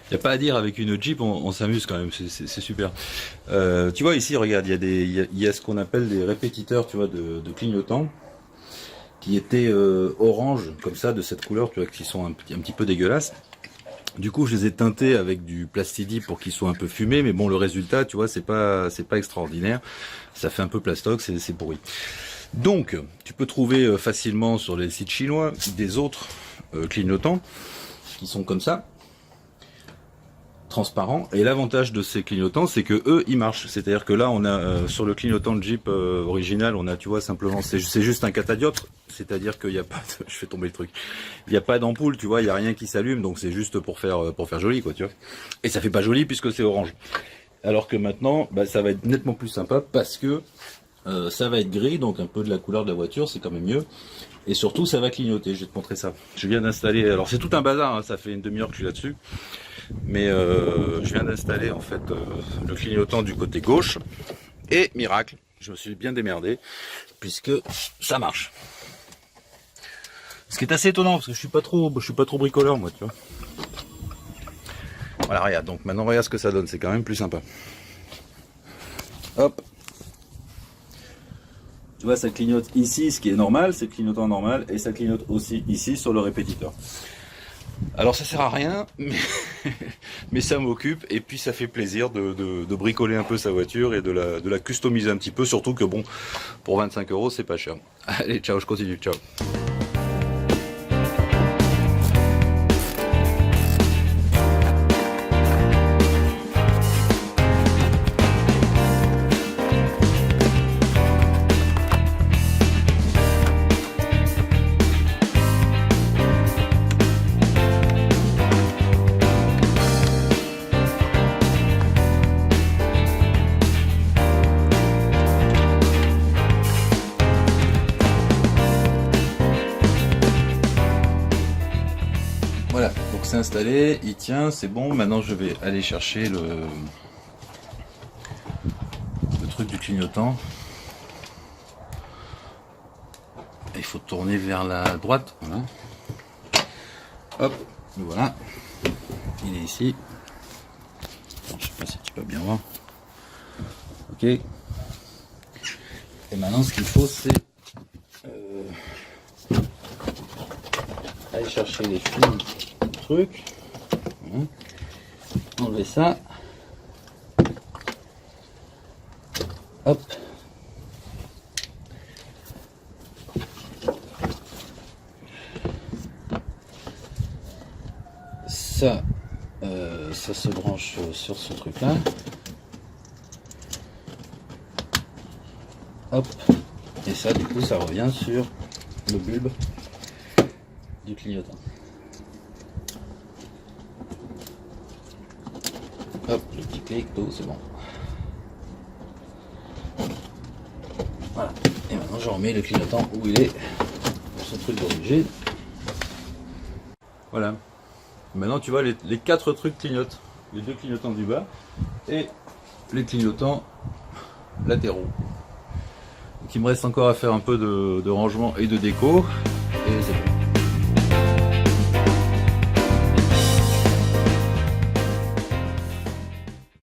Il n'y a pas à dire, avec une Jeep, on s'amuse quand même, c'est super. Tu vois ici, regarde, il y a ce qu'on appelle des répétiteurs, tu vois, de clignotants, qui étaient orange, comme ça, de cette couleur, tu vois, qui sont un petit peu dégueulasses. Du coup, je les ai teintés avec du plastidie pour qu'ils soient un peu fumés, mais bon, le résultat, tu vois, c'est pas extraordinaire. Ça fait un peu plastoc, c'est pourri. Donc, tu peux trouver facilement sur les sites chinois des autres clignotants qui sont comme ça, transparents. Et l'avantage de ces clignotants, c'est que eux, ils marchent. C'est-à-dire que là, on a sur le clignotant de Jeep original, on a, tu vois, simplement, c'est juste un catadioptre. C'est-à-dire qu'il n'y a pas, je fais tomber le truc. Il n'y a pas d'ampoule, tu vois, il n'y a rien qui s'allume, donc c'est juste pour faire joli, quoi, tu vois. Et ça fait pas joli puisque c'est orange. Alors que maintenant, bah, ça va être nettement plus sympa parce que ça va être gris, donc un peu de la couleur de la voiture, c'est quand même mieux. Et surtout, ça va clignoter. Je vais te montrer ça. Je viens d'installer. Alors c'est tout un bazar, hein, ça fait une demi-heure que je suis là-dessus. Mais je viens d'installer en fait le clignotant du côté gauche. Et miracle, je me suis bien démerdé puisque ça marche. Ce qui est assez étonnant parce que je suis pas trop bricoleur moi, tu vois. Voilà, regarde. Donc maintenant regarde ce que ça donne. C'est quand même plus sympa. Hop. Tu vois, ça clignote ici, ce qui est normal, c'est le clignotant normal, et ça clignote aussi ici sur le répétiteur. Alors ça sert à rien, mais ça m'occupe, et puis ça fait plaisir de bricoler un peu sa voiture et de la customiser un petit peu, surtout que bon, pour 25 € c'est pas cher. Allez, ciao, je continue, ciao. Voilà, donc c'est installé, il tient, c'est bon. Maintenant je vais aller chercher le truc du clignotant. Il faut tourner vers la droite, voilà. Hop, voilà. Il est ici. Je sais pas si tu peux bien voir. Ok. Et maintenant ce qu'il faut c'est aller chercher les fils du truc. Voilà. Enlever ça. Hop. Ça, ça se branche sur ce truc là. Hop. Et ça du coup ça revient sur le bulbe du clignotant. Hop, le petit clic, tout, c'est bon. Voilà. Et maintenant je remets le clignotant où il est, dans son truc d'origine. Voilà. Maintenant tu vois les 4 trucs clignotent. Les 2 clignotants du bas et les clignotants latéraux. Donc il me reste encore à faire un peu de rangement et de déco. Et c'est bon.